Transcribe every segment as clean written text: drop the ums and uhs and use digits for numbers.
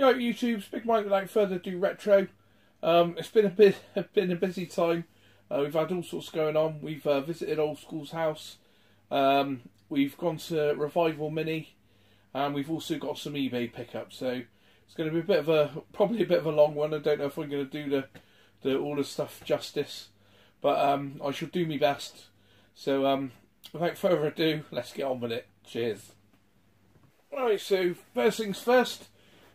Yeah, YouTube's Big Mike. Without further ado, retro. It's been a busy time. We've had all sorts going on. We've visited Old School's house. We've gone to Revival Mini, and we've also got some eBay pickups. So it's going to be probably a bit of a long one. I don't know if I'm going to do all the stuff justice, but I shall do my best. So without further ado, let's get on with it. Cheers. Right, so first things first.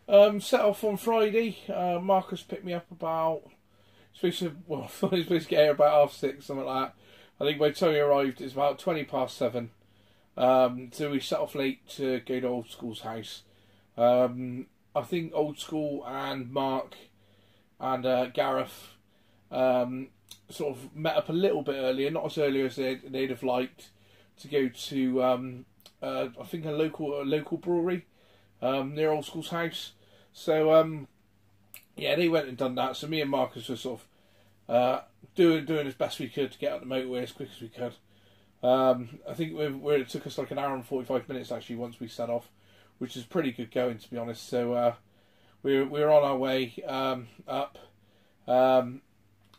Set off on Friday. Marcus picked me up about. I thought he was supposed to get here about 6:30, something like that. I think by the time he arrived, it's about 7:20. So we set off late to go to Old School's house. I think Old School and Mark and Gareth sort of met up a little bit earlier, not as early as they'd have liked, to go to I think a local brewery near Old School's house. So yeah, they went and done that. So me and Marcus were sort of doing as best we could to get out the motorway as quick as we could. I think it took us like an hour and 45 minutes actually once we set off, which is pretty good going, to be honest. So we were on our way up. I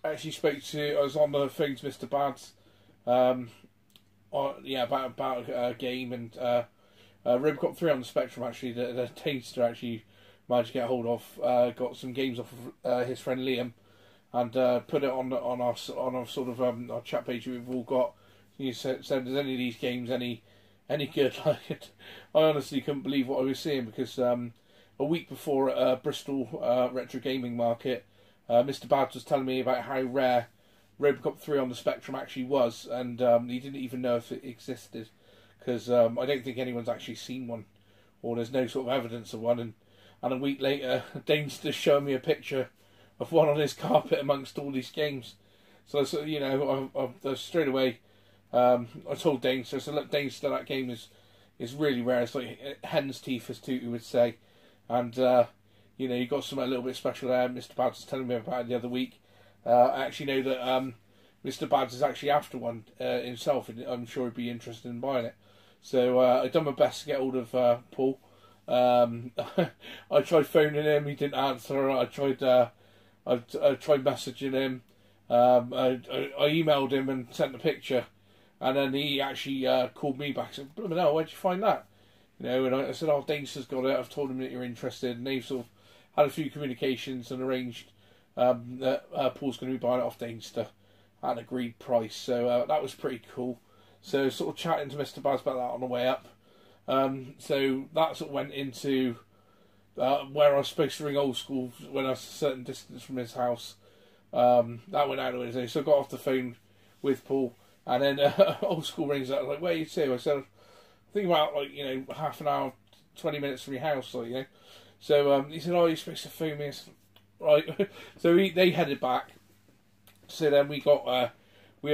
was on the phone to Mr. Bads, about a game, and Robocop 3 on the Spectrum actually. The taster actually managed to get hold of. Got some games off of his friend Liam, and put it on our sort of our chat page we've all got. He said, "Is any of these games any good?" I honestly couldn't believe what I was seeing, because a week before at Bristol Retro Gaming Market, Mr. Bads was telling me about how rare Robocop 3 on the Spectrum actually was, and he didn't even know if it existed, because I don't think anyone's actually seen one, or there's no sort of evidence of one. And a week later, Dane's just showing me a picture of one on his carpet amongst all these games. So I straight away, I told Dane, so I said, "Look, Dane, that game is really rare. It's like hen's teeth, as Tutu would say." And you got something a little bit special there. Mr. Bads was telling me about it the other week. I actually know that Mr. Bads is actually after one himself, and I'm sure he'd be interested in buying it. So I've done my best to get hold of Paul. I tried phoning him, he didn't answer. I tried messaging him. I emailed him and sent a picture, and then he actually called me back and said, "Blooming hell, where'd you find that?" And I said, "Oh, Dane's got it. I've told him that you're interested," and they've sort of had a few communications and arranged that Paul's going to be buying it off Danester at an agreed price. So that was pretty cool. So sort of chatting to Mr. Baz about that on the way up. So that sort of went into where I was supposed to ring Old School when I was a certain distance from his house. That went out of it. So I got off the phone with Paul, and then Old School rings up, like, "Where are you to?" I said, "I think about half an hour, 20 minutes from your house, So he said, "Oh, you're supposed to phone me." I said, "Right." So they headed back. So then we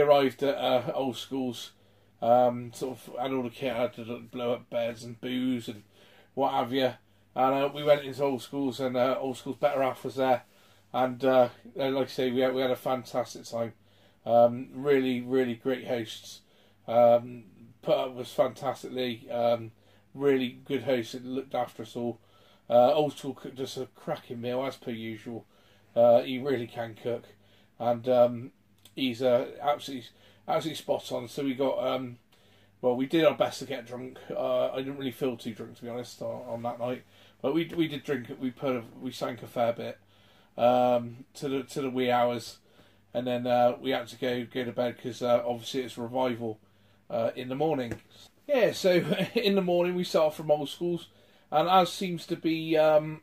arrived at Old School's. Sort of had all the kit, had to blow up beds and booze and what have you. And we went into Old School's, and Old School's better half was there. And like I say, we had a fantastic time. Really, really great hosts. Put up was fantastically. Really good hosts that looked after us all. Old School cooked us a cracking meal as per usual. He really can cook, and he's absolutely spot on. So we got we did our best to get drunk. I didn't really feel too drunk, to be honest, on that night, but we did drink. We sank a fair bit to the wee hours, and then we had to go to bed because obviously it's revival in the morning. Yeah, so in the morning we start from Old School's, and as seems to be sort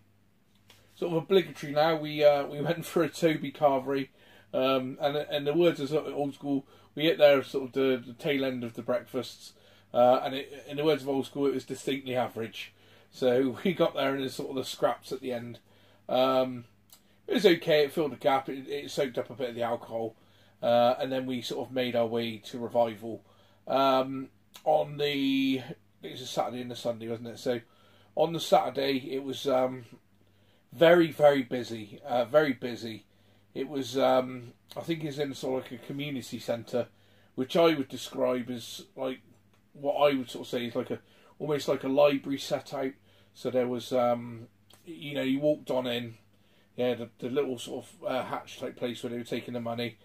of obligatory now, we went for a Toby carvery, and the words of Old School, we hit there sort of the tail end of the breakfasts, and in the words of Old School, it was distinctly average. So we got there and there's sort of the scraps at the end. It was okay, it filled the gap, it soaked up a bit of the alcohol, and then we sort of made our way to Revival. It was a Saturday and a Sunday, wasn't it? So on the Saturday it was very, very busy, very busy. It was, I think it's in sort of like a community centre, which I would describe as like what I would sort of say is like almost like a library set out. So there was you know, you walked on in, yeah, the little sort of hatch type place where they were taking the money.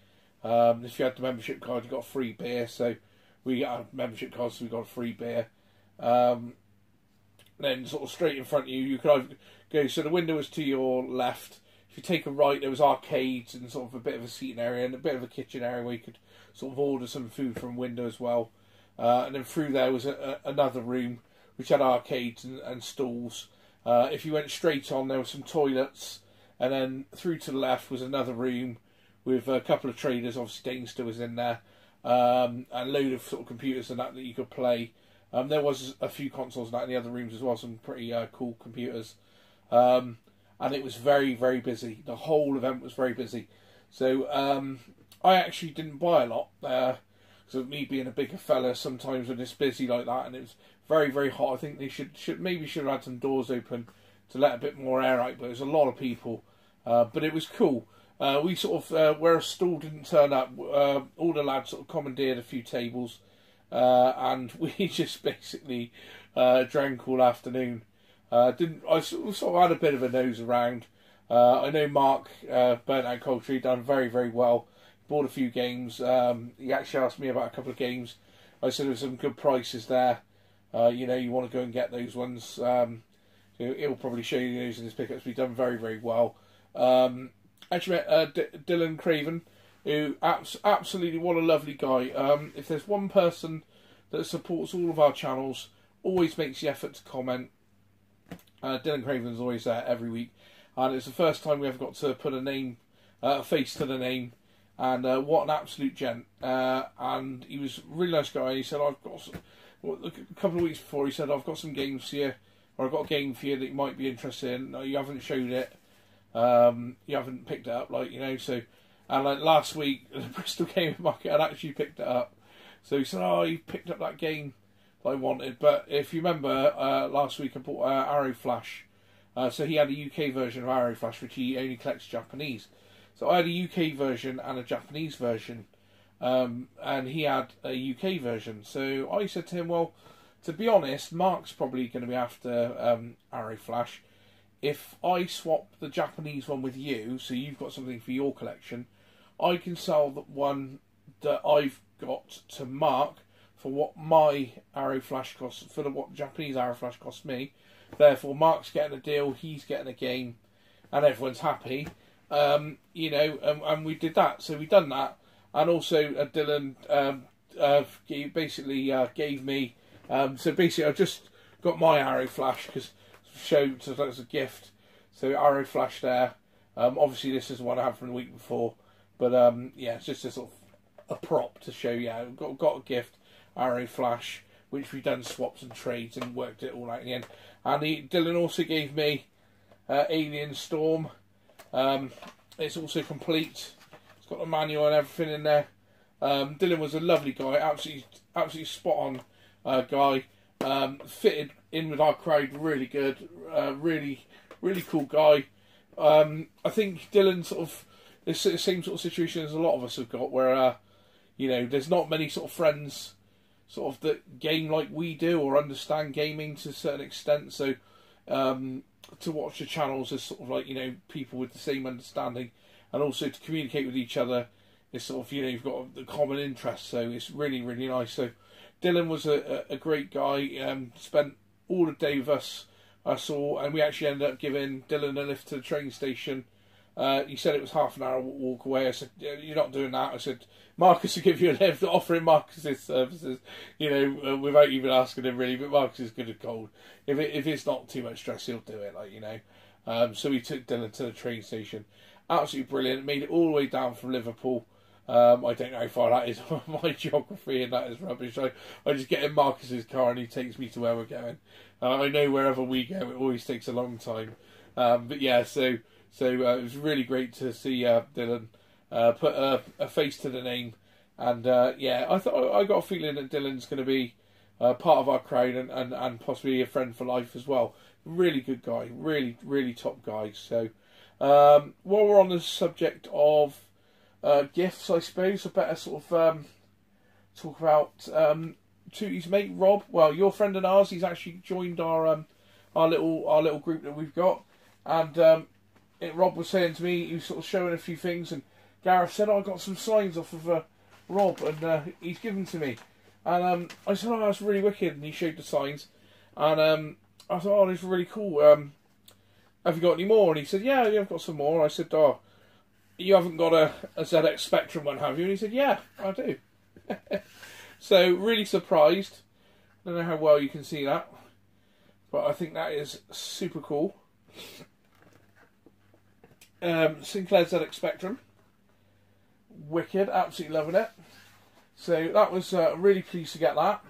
If you had the membership card, you got a free beer. So we got a membership card, so we got a free beer. Then sort of straight in front of you, you could either go. So the window was to your left. If you take a right, there was arcades and sort of a bit of a seating area and a bit of a kitchen area where you could sort of order some food from window as well. And then through there was another room which had arcades and stalls. If you went straight on, there were some toilets, and then through to the left was another room with a couple of traders. Obviously, Dainster was in there, and a load of sort of computers and that you could play. There was a few consoles and that in the other rooms as well, some pretty cool computers. And it was very, very busy. The whole event was very busy. So I actually didn't buy a lot. So me being a bigger fella, sometimes when it's busy like that, and it was very, very hot, I think they should have had some doors open to let a bit more air out. But there was a lot of people. But it was cool. We sort of, where a stall didn't turn up, all the lads sort of commandeered a few tables. And we just basically drank all afternoon. I sort of had a bit of a nose around. I know Mark Burnt Out Culture done very, very well. Bought a few games. He actually asked me about a couple of games. I said there were some good prices there. You know, you want to go and get those ones. He'll probably show you those in his pickups. We've done very, very well. Actually met Dylan Craven, who absolutely, what a lovely guy. If there's one person that supports all of our channels, always makes the effort to comment, Dylan Craven's always there every week, and it's the first time we ever got to put a face to the name, and what an absolute gent. And he was a really nice guy. He said, I've got a couple of weeks before, he said, I've got some games here, or I've got a game for you that you might be interested in. No, you haven't showed it, you haven't picked it up, like, you know. So, and like last week, the Bristol Game Market had actually picked it up. So he said, oh, you picked up that game that I wanted. But if you remember, last week I bought Arrow Flash. So he had a UK version of Arrow Flash, which he only collects Japanese. So I had a UK version and a Japanese version. And he had a UK version. So I said to him, well, to be honest, Mark's probably going to be after Arrow Flash. If I swap the Japanese one with you, so you've got something for your collection, I can sell the one that I've got to Mark for what my Arrow Flash costs, for what Japanese Arrow Flash costs me. Therefore, Mark's getting a deal, he's getting a game, and everyone's happy. You know, and we did that. So we done that, and also Dylan gave me. So basically, I just got my Arrow Flash because showed as a gift. So Arrow Flash there. Obviously, this is the one I had from the week before. But yeah, it's just a sort of a prop to show you. Got a gift, Arrow Flash, which we've done swaps and trades and worked it all out in the end. And Dylan also gave me Alien Storm. It's also complete. It's got the manual and everything in there. Dylan was a lovely guy, absolutely spot on guy. Fitted in with our crowd really good. Really cool guy. I think Dylan sort of, it's the same sort of situation as a lot of us have got, where you know, there's not many sort of friends sort of that game like we do or understand gaming to a certain extent. So to watch the channels as sort of like, you know, people with the same understanding, and also to communicate with each other is sort of, you know, you've got the common interest. So it's really, really nice. So Dylan was a great guy. Spent all the day with us, I saw, and we actually ended up giving Dylan a lift to the train station. He said it was half an hour walk away. I said, you're not doing that. I said, Marcus will give you a lift, offering Marcus his services, you know, without even asking him really. But Marcus is good at cold. If it's not too much stress, he'll do it, like, you know. So we took Dylan to the train station. Absolutely brilliant. Made it all the way down from Liverpool. I don't know how far that is. My geography and that is rubbish. I just get in Marcus's car and he takes me to where we're going. I know wherever we go, it always takes a long time. But yeah, so it was really great to see Dylan put a face to the name. And yeah, I got a feeling that Dylan's going to be part of our crowd and possibly a friend for life as well. Really good guy. Really, really top guy. So while we're on the subject of gifts, I suppose I better sort of talk about Tootie's mate Rob. Well, your friend and ours. He's actually joined our little group that we've got, And Rob was saying to me, he was sort of showing a few things, and Gareth said, "Oh, I got some signs off of Rob, and he's given to me." And I said, "Oh, that's really wicked." And he showed the signs, and I thought, "Oh, this is really cool. Have you got any more?" And he said, "Yeah, I've got some more." I said, "Oh, you haven't got a ZX Spectrum one, have you?" And he said, "Yeah, I do." So really surprised. I don't know how well you can see that, but I think that is super cool. Sinclair ZX Spectrum, wicked, absolutely loving it. So that was really pleased to get that.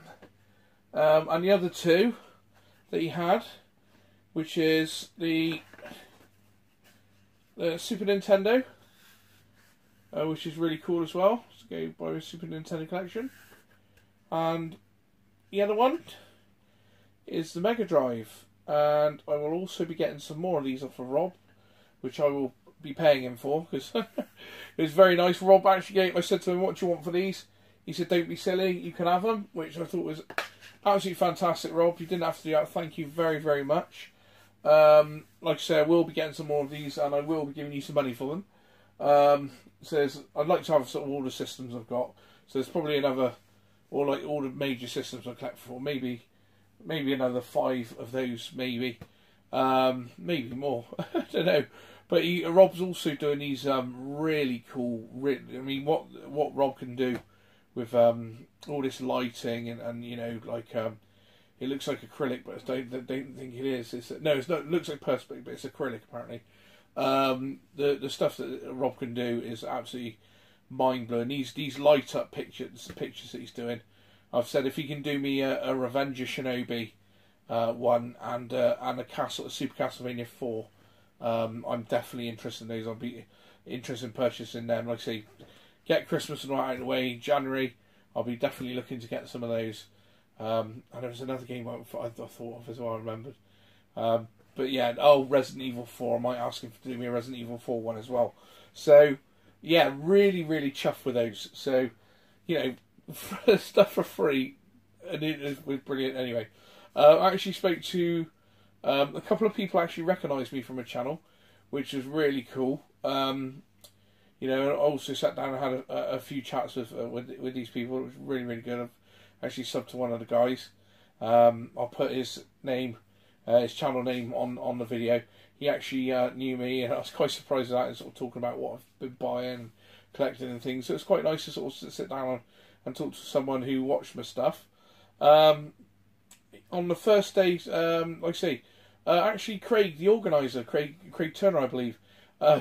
And the other two that he had, which is the Super Nintendo, which is really cool as well. So go buy a Super Nintendo collection. And the other one is the Mega Drive, and I will also be getting some more of these off of Rob, which I will be paying him for, because it was very nice. Rob actually gave, I said to him, "What do you want for these?" He said, "Don't be silly, you can have them," which I thought was absolutely fantastic, Rob. You didn't have to do that. Thank you very, very much. Like I say, I will be getting some more of these, and I will be giving you some money for them. So I'd like to have sort of all the systems I've got. So there's probably another, or like all the major systems I collect for, maybe another 5 of those, maybe more. I don't know. But Rob's also doing these really cool. I mean, what Rob can do with all this lighting and you know, like it looks like acrylic, but I don't think it is. No, it's not. It looks like perspex, but it's acrylic apparently. The stuff that Rob can do is absolutely mind blowing. These light up pictures that he's doing. I've said if he can do me a Revenge of Shinobi one and a Super Castlevania 4, I'm definitely interested in those. I'll be interested in purchasing them. Like I say, get Christmas and all out of the way in January. I'll be definitely looking to get some of those. And there was another game I thought of as well, I remembered. But yeah, Resident Evil 4. I might ask him to do me a Resident Evil 4 one as well. So, yeah, really, really chuffed with those. So, you know, stuff for free, and it was brilliant anyway. I actually spoke to a couple of people actually recognised me from a channel, which was really cool. You know, I also sat down and had a few chats with these people. It was really, really good. I've actually subbed to one of the guys. I'll put his name, his channel name on the video. He actually knew me, and I was quite surprised at that, and sort of talking about what I've been buying, collecting and things. So it's quite nice to sort of sit down and talk to someone who watched my stuff. On the first day, like I say, actually Craig, the organiser, Craig Turner, I believe,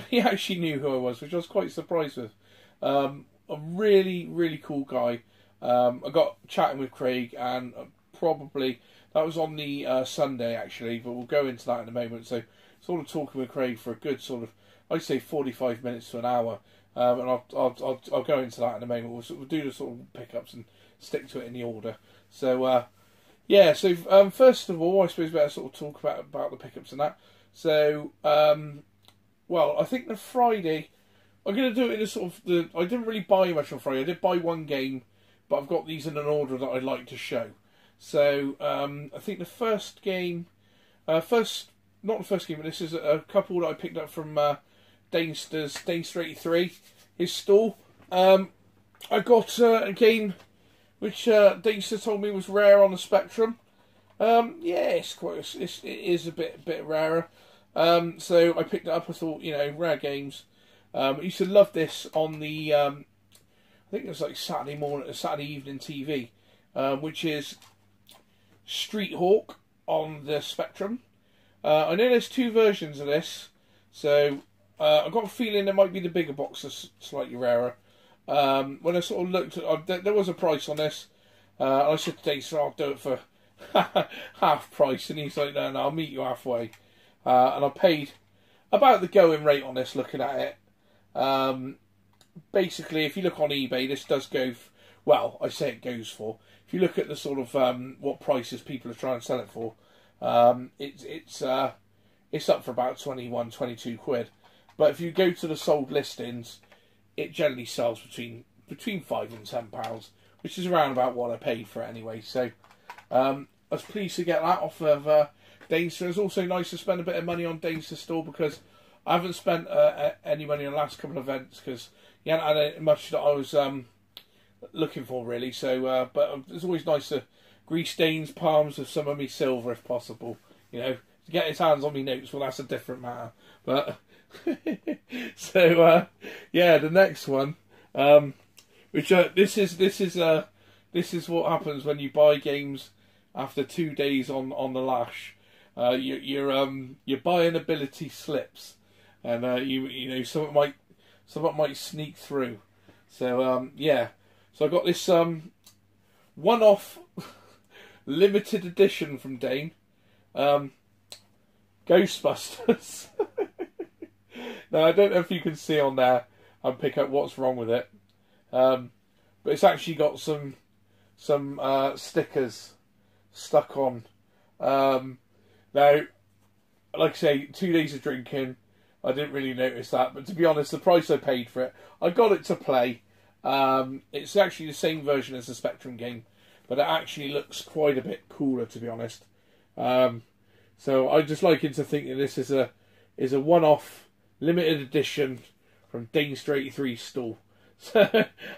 he actually knew who I was, which I was quite surprised with. A really, really cool guy. I got chatting with Craig, and probably that was on the Sunday actually, but we'll go into that in a moment. So sort of talking with Craig for a good sort of, I'd say 45 minutes to an hour, and I'll go into that in a moment. We'll do the sort of pickups and stick to it in the order. So yeah, so first of all, I suppose we better sort of talk about the pickups and that. So well, I think the Friday, I'm going to do it in a sort of I didn't really buy much on Friday. I did buy one game, but I've got these in an order that I'd like to show. So I think the first game, not the first game, but this is a couple that I picked up from Dainster's 83, his stall. I got a game which Dainster told me was rare on the Spectrum. Yeah, it is a bit rarer. So I picked it up. I thought, you know, rare games. I used to love this on the I think it was like Saturday evening TV, which is Street Hawk on the Spectrum. I know there's 2 versions of this, so I've got a feeling there might be the bigger box that's slightly rarer. When I sort of looked at, there was a price on this. I said to Dave, so I'll do it for half price, and he's like, no, I'll meet you halfway. And I paid about the going rate on this, looking at it. Basically, if you look on eBay, this does go, well, I say it goes for. If you look at the sort of what prices people are trying to sell it for, it's up for about 21, 22 quid. But if you go to the sold listings, it generally sells between £5 and £10, which is around about what I paid for it anyway. So I was pleased to get that off of Dainster. It's also nice to spend a bit of money on Dainster store, because I haven't spent any money on the last couple of events, because you hadn't had much that I was looking for really. So, but it's always nice to grease Dane's palms with some of me silver if possible. You know, to get his hands on me notes, well, that's a different matter. But so yeah, the next one, which this is what happens when you buy games after 2 days on the lash. Your buying ability slips, and you know, something might sneak through. So yeah, so I got this one-off limited edition from Dane, Ghostbusters. Now I don't know if you can see on there and pick up what's wrong with it, but it's actually got some stickers stuck on. Now, like I say, 2 days of drinking, I didn't really notice that, but to be honest, the price I paid for it, I got it to play. It's actually the same version as the Spectrum game, but it actually looks quite a bit cooler, to be honest. So I just like to think that this is a one-off limited edition from Dainster 83 store.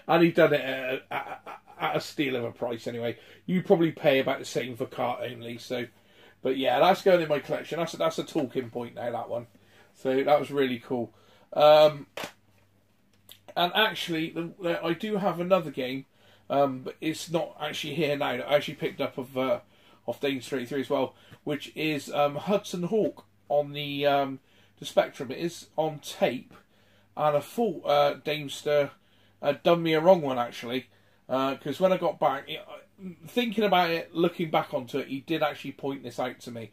And he done it at a steal of a price anyway. You probably pay about the same for cart only. So, but yeah, that's going in my collection. That's a talking point now, that one. So that was really cool. And actually, I do have another game, but it's not actually here now. I actually picked up off Dainster 83 as well, which is Hudson Hawk on the Spectrum. It is on tape, and I thought Dainster done me a wrong one actually, because when I got back, thinking about it, looking back onto it, he did actually point this out to me.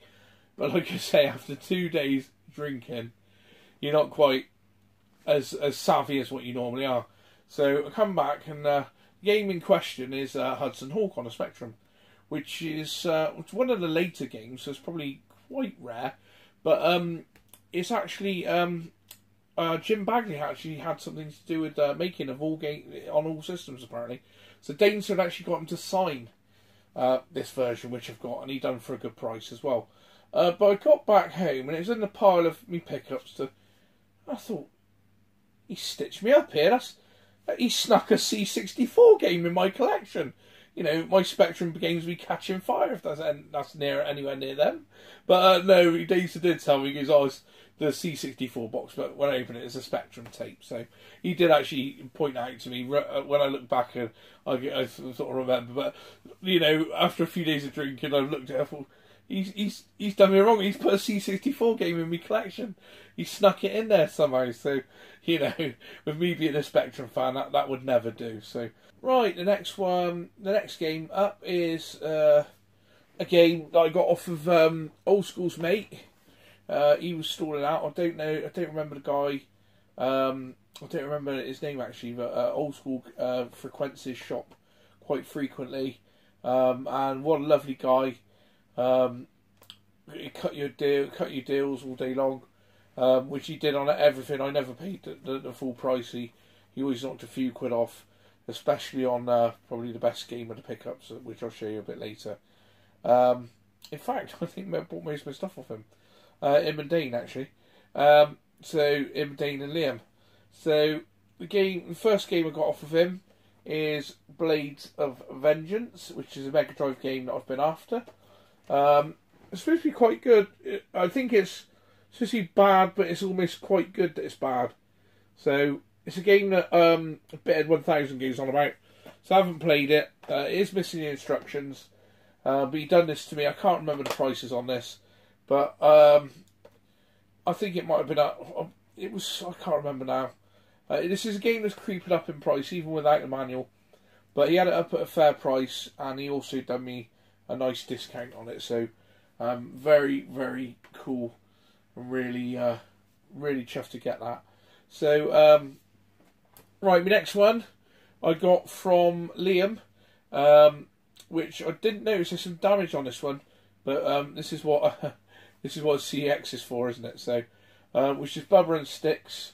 But like I say, after 2 days drinking, you're not quite as savvy as what you normally are. So I come back, and the game in question is Hudson Hawk on a Spectrum, which is it's one of the later games, so it's probably quite rare. But it's actually Jim Bagley actually had something to do with making of all game on all systems apparently. So Danes had actually got him to sign this version, which I've got, and he done for a good price as well. But I got back home, and it was in the pile of me pickups. I thought, he stitched me up here. He snuck a C64 game in my collection. You know, my Spectrum games be catching fire if that's anywhere near them. But no, Danes did tell me, he goes, oh, it's the C64 box, but when I open it, it's a Spectrum tape. So he did actually point out to me when I look back, and I sort of remember. But you know, after a few days of drinking, I looked at it, I thought, he's done me wrong. He's put a C64 game in my collection. He snuck it in there somehow. So you know, with me being a Spectrum fan, that would never do. So right, the next game up is a game that I got off of Old School's mate. He was stalling out. I don't remember the guy. I don't remember his name actually, but Old School frequents his shop quite frequently. And what a lovely guy. He cut your deals all day long, which he did on everything. I never paid the full price. He always knocked a few quid off, especially on probably the best game of the pickups, which I'll show you a bit later. In fact, I think I bought most of my stuff off him. Him and Dane actually. So him, Dane and Liam. So the first game I got off of him is Blades of Vengeance, which is a Mega Drive game that I've been after. It's supposed to be quite good. I think it's supposed to be bad, but it's almost quite good that it's bad. So it's a game that Bitted 1000 goes on about. So I haven't played it. It is missing the instructions. But he done this to me. I can't remember the prices on this, but I think it might have been I can't remember now. This is a game that's creeping up in price even without the manual, but he had it up at a fair price, and he also done me a nice discount on it. So very, very cool. I'm really really chuffed to get that. So right, my next one I got from Liam, which I didn't notice there's some damage on this one, but this is what this is what CX is for, isn't it? So which is Bubba and Sticks,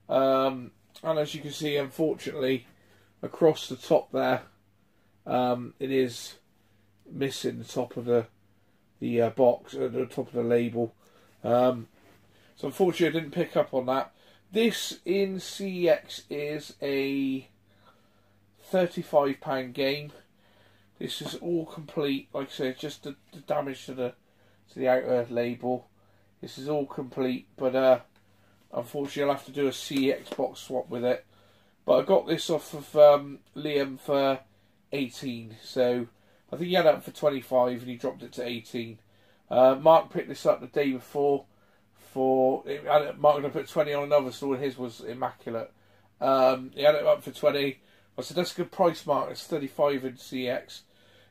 and as you can see, unfortunately, across the top there, it is missing the top of the the box at the top of the label. So unfortunately, I didn't pick up on that. This in CEX is a £35 game. This is all complete. Like I said, just the damage to the outer label. This is all complete, but unfortunately, I'll have to do a CEX box swap with it. But I got this off of Liam for 18, so I think he had it up for 25 and he dropped it to 18. Mark picked this up the day before. Mark had to put 20 on another store, and his was immaculate. He had it up for 20. I said, that's a good price, Mark. It's 35 in CX.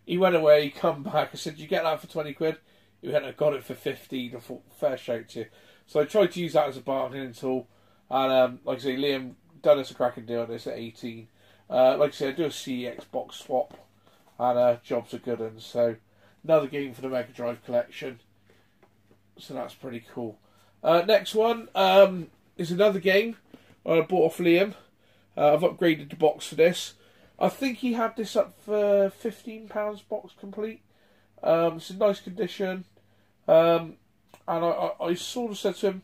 He went away, come back. I said, you get that for 20 quid? He went, I got it for 15. I thought, fair shout to you. So I tried to use that as a bargaining tool. And like I say, Liam done us a cracking deal on this at 18. Like I say, I do a CX box swap. And jobs are good. And so another game for the Mega Drive collection. So that's pretty cool. Next one is another game I bought off Liam. I've upgraded the box for this. I think he had this up for £15 box complete. It's in nice condition. And I sort of said to him,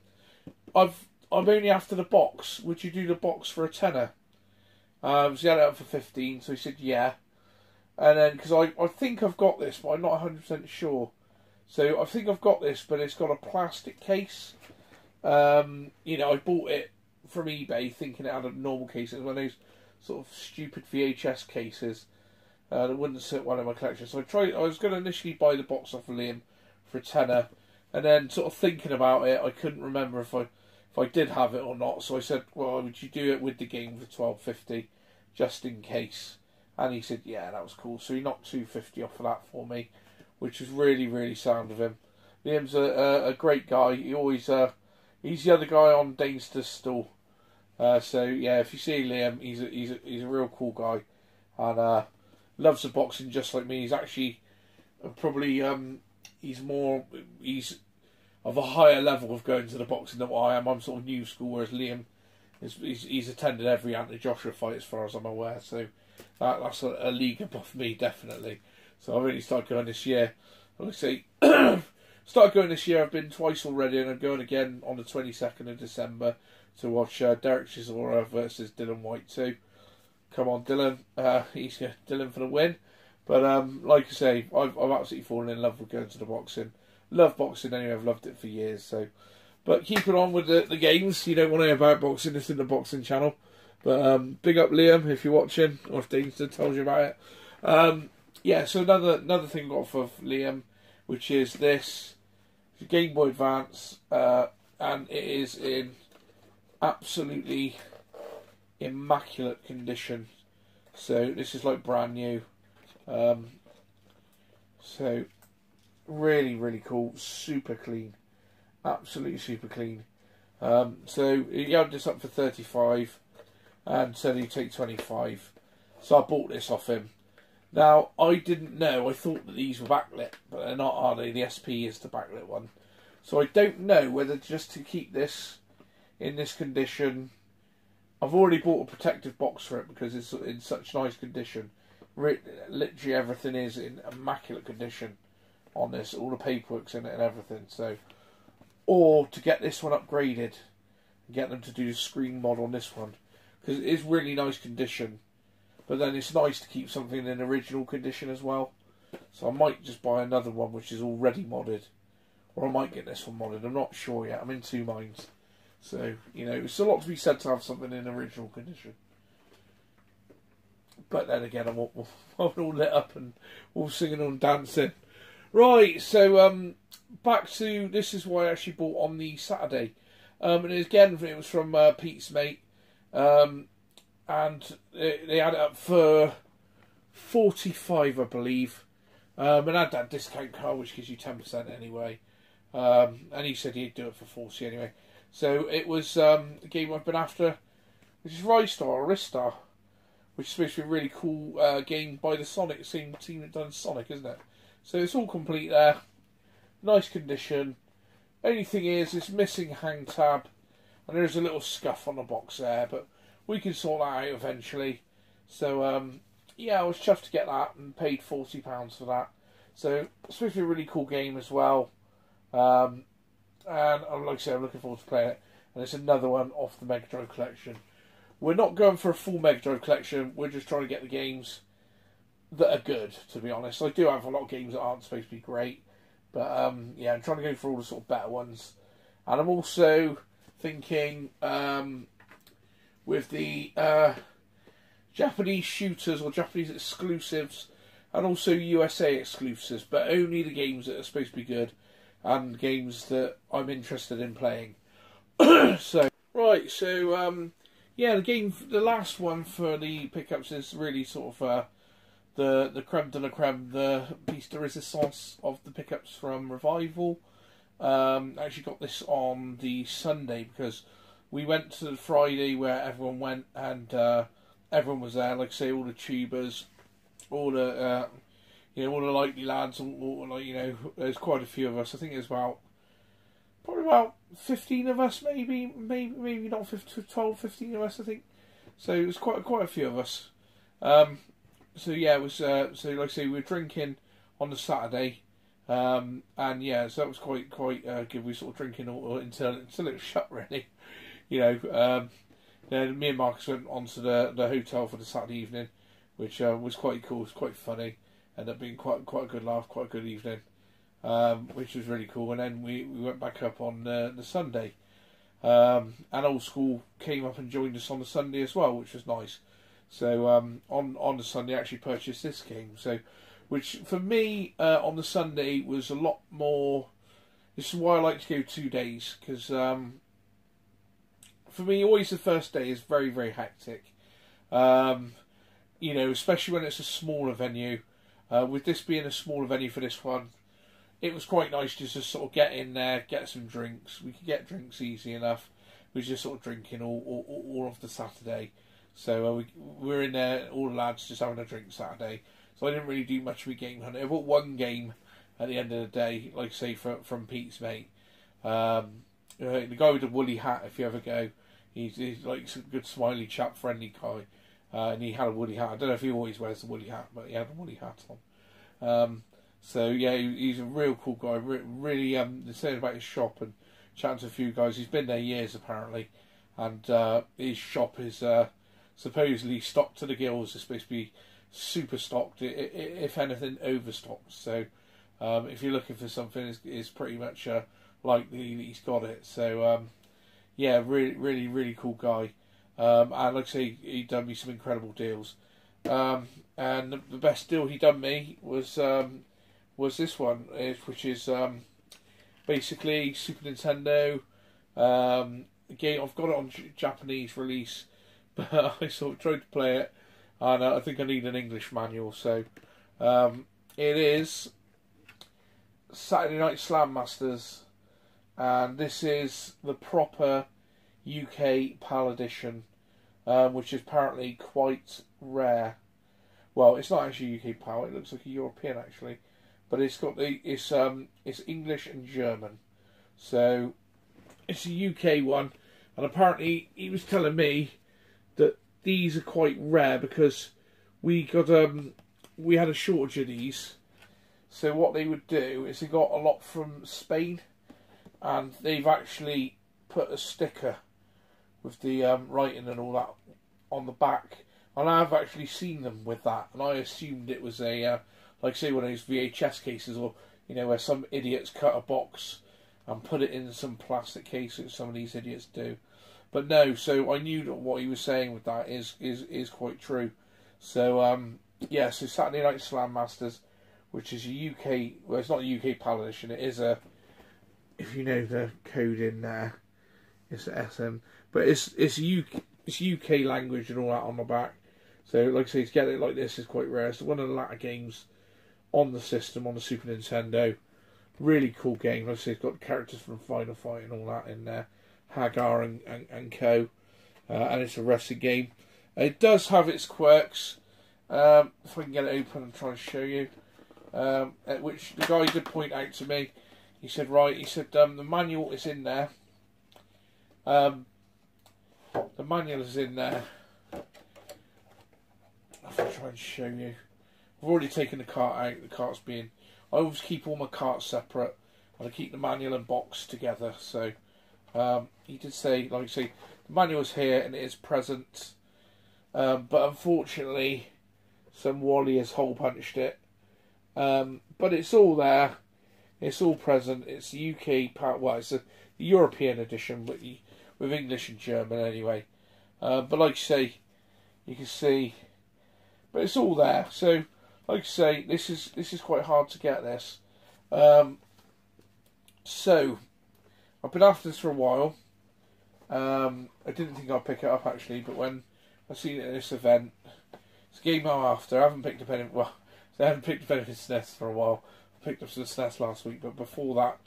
I'm only after the box. Would you do the box for a tenner? So he had it up for 15, so he said yeah. And then, because I think I've got this, but I'm not 100% sure. So I think I've got this, but it's got a plastic case. You know, I bought it from eBay thinking it had a normal case. It was one of those sort of stupid VHS cases that wouldn't sit well in my collection. So I was going to initially buy the box off of Liam for a tenner, and then sort of thinking about it, I couldn't remember if I did have it or not. So I said, well, would you do it with the game for £12.50 just in case? And he said, yeah, that was cool. So he knocked £2.50 off of that for me, which was really, really sound of him. Liam's a great guy. He always he's the other guy on Danester's stall. So yeah, if you see Liam, he's a real cool guy, and loves the boxing just like me. He's actually probably he's of a higher level of going to the boxing than what I am. I'm sort of new school, whereas Liam he's attended every Anthony Joshua fight as far as I'm aware. So that's a league above me, definitely. So I've only started going this year. Like I say, started going this year. I've been twice already, and I'm going again on the 22nd of December to watch Derek Chisora versus Dylan White too. Come on, Dylan. He's Dylan for the win. But like I say, I've absolutely fallen in love with going to the boxing. Love boxing anyway. I've loved it for years. So, but keep it on with the games. You don't want to hear about boxing. It's in the boxing channel. But big up Liam if you're watching, or if Deanster tells you about it. Yeah. So another thing I got off of Liam, which is this Game Boy Advance, and it is in absolutely immaculate condition. So this is like brand new. So really, really cool. Super clean. Absolutely super clean. So he had this up for 35 and said he'd take 25. So I bought this off him. Now, I didn't know. I thought that these were backlit, but they're not, are they? The SP is the backlit one. So I don't know whether just to keep this in this condition. I've already bought a protective box for it because it's in such nice condition. Literally everything is in immaculate condition on this. All the paperwork's in it and everything. So, or to get this one upgraded and get them to do the screen mod on this one, because it is really nice condition. But then it's nice to keep something in original condition as well. So I might just buy another one which is already modded, or I might get this one modded. I'm not sure yet. I'm in two minds. So, you know, it's a lot to be said to have something in original condition. But then again, I'm all lit up and all singing and dancing. Right, so back to, this is what I actually bought on the Saturday. And again, it was from Pete's mate. And they had it up for 45, I believe. And I had that discount card, which gives you 10% anyway. And he said he'd do it for 40 anyway. So it was a game I've been after, which is Ristar, which is supposed to be a really cool game by the Sonic, same team that done Sonic, isn't it? So it's all complete there. Nice condition. Only thing is, it's missing hang tab, and there's a little scuff on the box there, but we can sort that out eventually. So, yeah, I was chuffed to get that and paid £40 for that. So it's supposed to be a really cool game as well. And like I said, I'm looking forward to playing it. And it's another one off the Mega Drive collection. We're not going for a full Mega Drive collection. We're just trying to get the games that are good, to be honest. I do have a lot of games that aren't supposed to be great. But yeah, I'm trying to go for all the sort of better ones. And I'm also thinking with the Japanese shooters or Japanese exclusives and also USA exclusives, but only the games that are supposed to be good and games that I'm interested in playing. So yeah, the last one for the pickups is really sort of the creme de la creme, the piece de resistance of the pickups from Revival. I actually got this on the Sunday because we went to the Friday where everyone went and everyone was there. Like I say, all the tubers, all the all the likely lads, there's quite a few of us. I think there's probably about 15 of us, maybe not 12, 15 of us, I think. So it was quite a few of us. So yeah, it was. So like I say, we were drinking on the Saturday, and yeah, so that was quite good. We were sort of drinking until it was shut, really. Then me and Marcus went on to the hotel for the Saturday evening, which was quite cool. It was quite funny. Ended up being quite a good laugh, quite a good evening, which was really cool. And then we went back up on the Sunday, and Old School came up and joined us on the Sunday as well, which was nice. So on the Sunday, I actually purchased this game. So, which for me on the Sunday was a lot more. This is why I like to go 2 days, because for me, always the first day is very, very hectic. Especially when it's a smaller venue. With this being a smaller venue for this one, it was quite nice to just sort of get in there, get some drinks. We could get drinks easy enough. We were just sort of drinking all of the Saturday. So we were in there, all the lads just having a drink Saturday. So I didn't really do much of a game hunt. I bought one game at the end of the day, like I say, from Pete's mate. The guy with the woolly hat, if you ever go, he's like a good smiley chap, friendly guy. And he had a woolly hat. I don't know if he always wears the woolly hat, but he had a woolly hat on. So yeah, he's a real cool guy. Really, saying about his shop and chatting to a few guys. He's been there years apparently, and his shop is supposedly stocked to the gills. It's supposed to be super stocked, if anything, overstocked. So if you're looking for something, it's pretty much likely that he's got it. So yeah, really, really cool guy. And like I say, he done me some incredible deals. And the best deal he done me was this one, which is basically Super Nintendo game. I've got it on Japanese release, but I sort of tried to play it, and I think I need an English manual. So it is Saturday Night Slam Masters, and this is the proper UK PAL edition, which is apparently quite rare. Well, it's not actually UK PAL; it looks like a European actually, but it's got it's English and German, so it's a UK one. And apparently, he was telling me that these are quite rare because we had a shortage of these. So what they would do is they got a lot from Spain, and they've actually put a sticker with the writing and all that on the back, and I've actually seen them with that, and I assumed it was a like say one of those VHS cases, or where some idiots cut a box and put it in some plastic case, which some of these idiots do. But no, so I knew that what he was saying with that is quite true. So yeah, so Saturday Night Slam Masters, which is a UK, well, it's not a UK PAL edition, it is a, if you know the code in there, it's a SM, but it's UK language and all that on the back. So like I say, to get it like this is quite rare. It's one of the latter games on the system, on the Super Nintendo. Really cool game. Like I say, it's got characters from Final Fight and all that in there. Hagar and co. And it's a wrestling game. It does have its quirks. If I can get it open and try to show you. Which the guy did point out to me. He said, the manual is in there. The manual is in there. I'll try and show you. I've already taken the cart out. The cart's being I always keep all my carts separate, and I keep the manual and box together. So he did say, like I say, the manual is here and it is present, but unfortunately, some Wally has hole punched it. But it's all there. It's all present. It's the UK part. Well, it's the European edition, but with English and German anyway. But like I say, you can see, but it's all there. So, like I say, this is quite hard to get this. So, I've been after this for a while. I didn't think I'd pick it up actually, but when I seen it at this event, it's a game I'm after. I haven't picked up any. Well, I haven't picked up any SNES for a while. I picked up some SNES last week, but before that,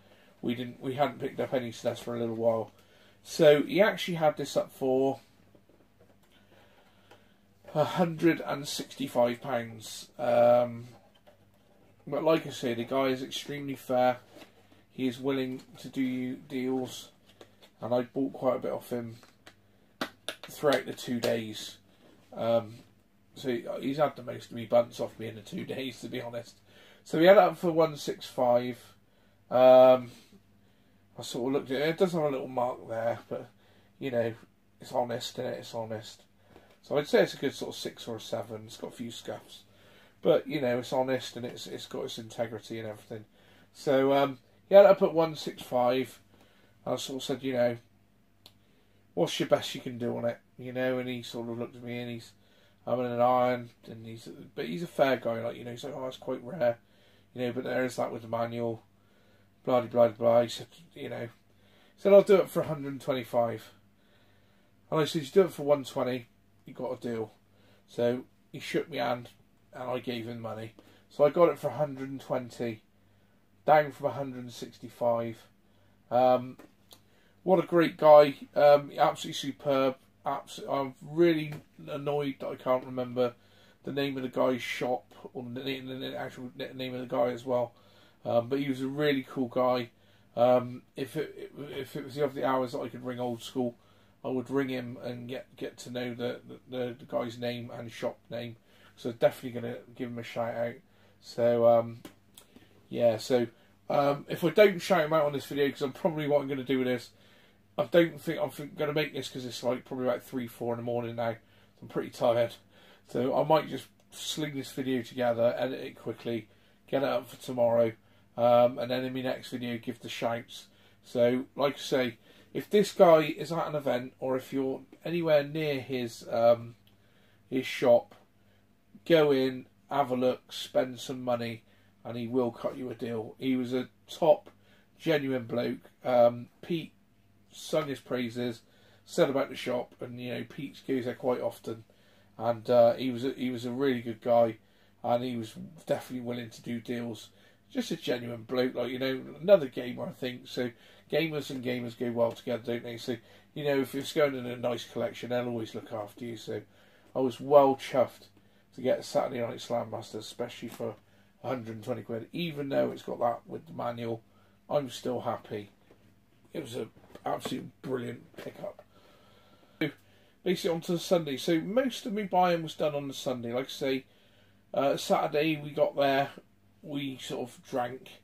we hadn't picked up any SNES for a little while. So he actually had this up for £165. But like I say, the guy is extremely fair. He is willing to do deals, and I bought quite a bit off him throughout the 2 days. So he's had the most of me bunts off me in the 2 days, to be honest. So we had it up for 165. I sort of looked at it. It does have a little mark there, but you know, it's honest, isn't it? It's honest. So I'd say it's a good sort of 6 or a 7. It's got a few scuffs, but you know, it's honest and it's got its integrity and everything. So he had it up at 165. I sort of said, you know, what's your best you can do on it? You know, and he sort of looked at me and he's having an iron, and but he's a fair guy, like, you know, he's like, oh, it's quite rare, you know, but there is that with the manual, blah blah blah. He said, you know, I'll do it for 125, and I said, you do it for 120, you got a deal. So he shook my hand, and I gave him money, so I got it for 120, down from 165. What a great guy, absolutely superb. I'm really annoyed that I can't remember the name of the guy's shop or the actual name of the guy as well. But he was a really cool guy. If it was the other hours that I could ring Old School, I would ring him and get to know the guy's name and shop name. So definitely going to give him a shout out. So yeah. So if I don't shout him out on this video, because I'm probably what I'm going to do with this. I don't think I'm going to make this because it's like probably about 3-4 in the morning now. I'm pretty tired, so I might just sling this video together, edit it quickly, get it up for tomorrow, and then in my next video give the shouts. So, like I say, if this guy is at an event or if you're anywhere near his shop, go in, have a look, spend some money, and he will cut you a deal. He was a top, genuine bloke. Pete sung his praises, said about the shop, and you know, Pete goes there quite often, and he was a really good guy, and he was definitely willing to do deals. Just a genuine bloke, like, you know, another gamer, I think. So gamers and gamers go well together, don't they? So, you know, if it's going in a nice collection, they'll always look after you. So I was well chuffed to get a Saturday Night Slam Master, especially for 120 quid, even though it's got that with the manual. I'm still happy. It was a absolute brilliant pickup. Basically on to the Sunday. So most of my buying was done on the Sunday. Like I say, Saturday we got there, we sort of drank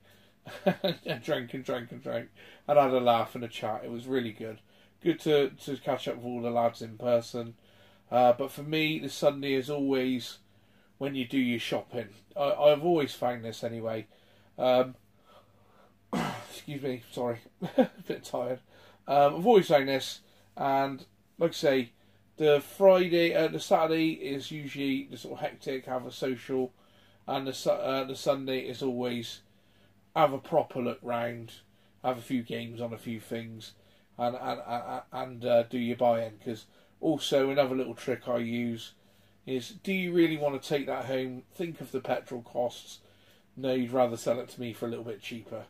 and drank and had a laugh and a chat. It was really good. Good to catch up with all the lads in person. But for me, the Sunday is always when you do your shopping. I've always found this anyway. Excuse me, sorry, a bit tired. I've always found this, and like I say, the Saturday is usually the sort of hectic, have a social, and the Sunday is always have a proper look round, have a few games on a few things, and do your buy-in. Because also another little trick I use is, do you really want to take that home? Think of the petrol costs. No, you'd rather sell it to me for a little bit cheaper.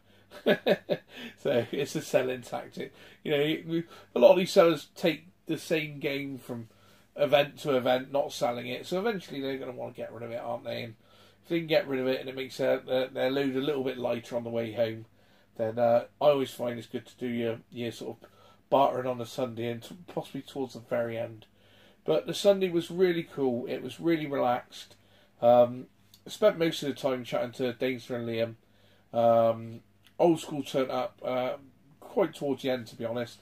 So it's a selling tactic. You know, a lot of these sellers take the same game from event to event, not selling it. So eventually they're going to want to get rid of it, aren't they? And if they can get rid of it and it makes their load a little bit lighter on the way home, then I always find it's good to do your sort of bartering on a Sunday and possibly towards the very end. But the Sunday was really cool. It was really relaxed. I spent most of the time chatting to Dainstra and Liam. Old School turned up quite towards the end, to be honest.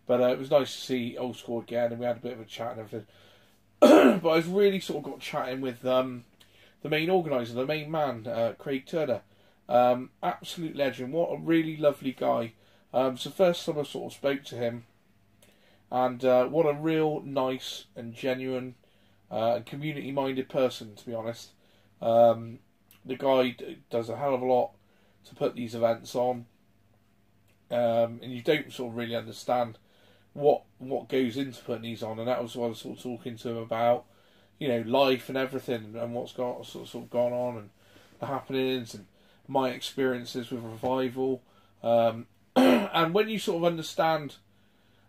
But it was nice to see Old School again, and we had a bit of a chat and everything. But I was really sort of got chatting with the main organiser, the main man, Craig Turner. Absolute legend. What a really lovely guy. It's the first time I sort of spoke to him. And what a real nice and genuine community-minded person, to be honest. The guy does a hell of a lot to put these events on. And you don't sort of really understand what goes into putting these on. And that was what I was sort of talking to him about, you know, life and everything, and what's got sort of gone on, and the happenings, and my experiences with Revival. And when you sort of understand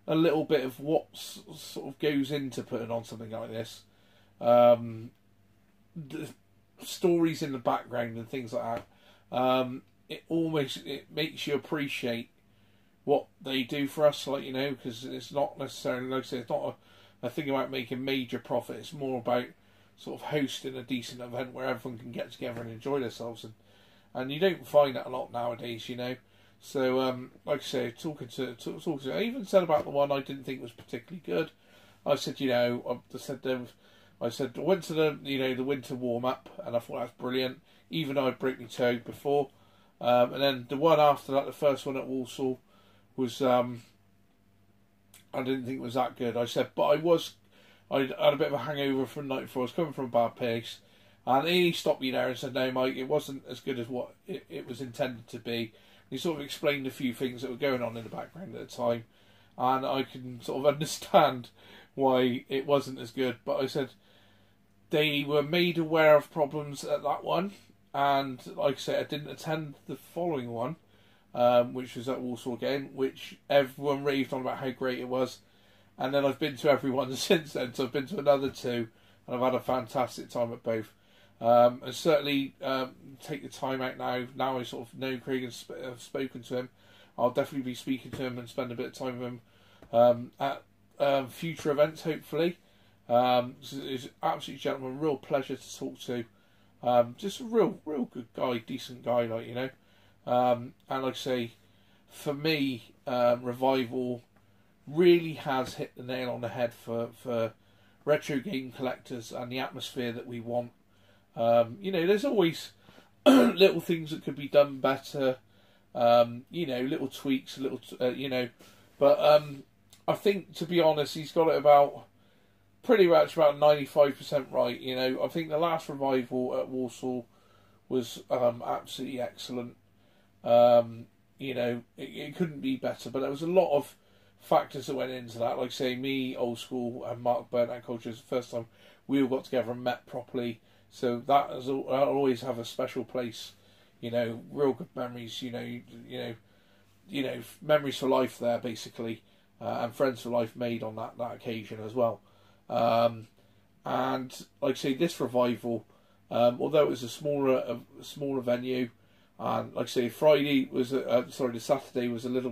a little bit of what sort of goes into putting on something like this, the stories in the background and things like that, it makes you appreciate what they do for us, like, you know, because it's not necessarily, like I say, it's not a thing about making major profit. It's more about sort of hosting a decent event where everyone can get together and enjoy themselves, and you don't find that a lot nowadays, you know. So, like I say, talking to, I even said about the one I didn't think was particularly good. I said, you know, I went to the, you know, the winter warm up, and I thought that's brilliant, even though I broke my toe before. And then the one after that, the first one at Walsall, was I didn't think it was that good. I said, but I had a bit of a hangover from the night before. I was coming from a bad place, and he stopped me there and said, no, Mike, it wasn't as good as what it was intended to be. He sort of explained a few things that were going on in the background at the time, and I can sort of understand why it wasn't as good. But I said they were made aware of problems at that one, and like I said, I didn't attend the following one, which was at Walsall again, which everyone raved on about how great it was. And then I've been to every one since then, so I've been to another two, and I've had a fantastic time at both. And certainly take the time out now. Now I sort of know Craig and have spoken to him. I'll definitely be speaking to him and spend a bit of time with him at future events, hopefully. He's an absolute gentleman, real pleasure to talk to. Just a real good guy, decent guy, like, you know. And like I say, for me, Revival really has hit the nail on the head for retro game collectors and the atmosphere that we want. You know, there's always little things that could be done better, you know, little tweaks, you know, but I think, to be honest, he's got it about pretty much about 95% right. You know, I think the last Revival at Walsall was absolutely excellent. You know, it couldn't be better, but there was a lot of factors that went into that, like say me, Old School, and Mark Burnout Culture. Is the first time we all got together and met properly, so that has, I'll always have a special place. You know, real good memories. You know, memories for life there, basically, and friends for life made on that occasion as well. And like I say, this Revival, although it was a smaller venue, and like I say, Friday was the Saturday was a little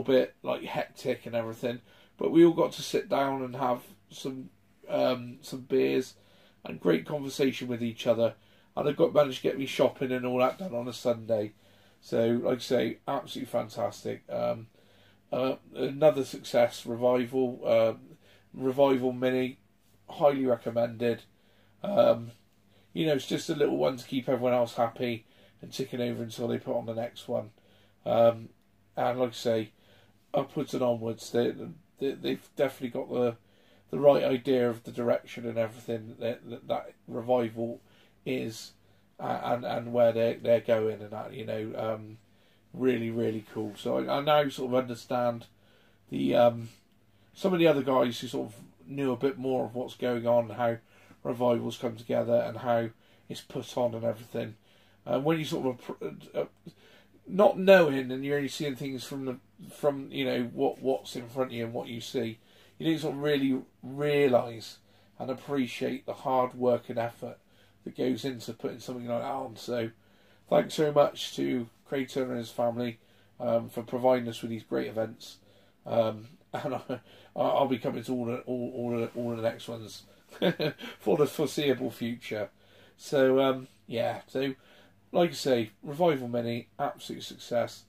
bit like hectic and everything, but we all got to sit down and have some beers and great conversation with each other, and I managed to get me shopping and all that done on a Sunday. So like I say, absolutely fantastic. Another success, Revival Mini, highly recommended. You know, it's just a little one to keep everyone else happy and ticking over until they put on the next one. And like I say, upwards and onwards, they've definitely got the right idea of the direction and everything that Revival is, and where they're going, and that, you know, really, really cool. So I now sort of understand the some of the other guys who sort of knew a bit more of what's going on, how Revivals come together and how it's put on and everything. When you sort of not knowing, and you're only seeing things from you know what's in front of you and what you see, you don't sort of really realise and appreciate the hard work and effort that goes into putting something like that on. So thanks so much to Craig Turner and his family for providing us with these great events, and I'll be coming to all the next ones for the foreseeable future. So yeah, so like I say, Revival Mini, absolute success.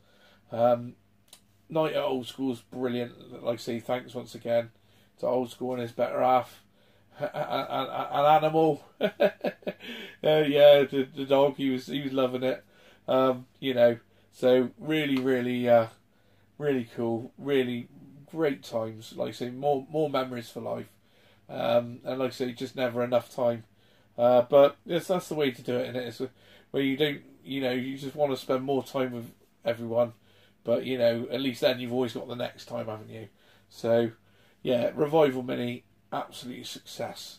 Night at Old School's brilliant. Like I say, thanks once again to Old School and his better half. An animal. Yeah, the dog, he was loving it. You know, so really, really cool. Really great times. Like I say, more memories for life. And like I say, just never enough time. But yes, that's the way to do it, isn't it? It's where you don't, you know, you just want to spend more time with everyone. But, you know, at least then you've always got the next time, haven't you? So, yeah, Revival Mini, absolute success.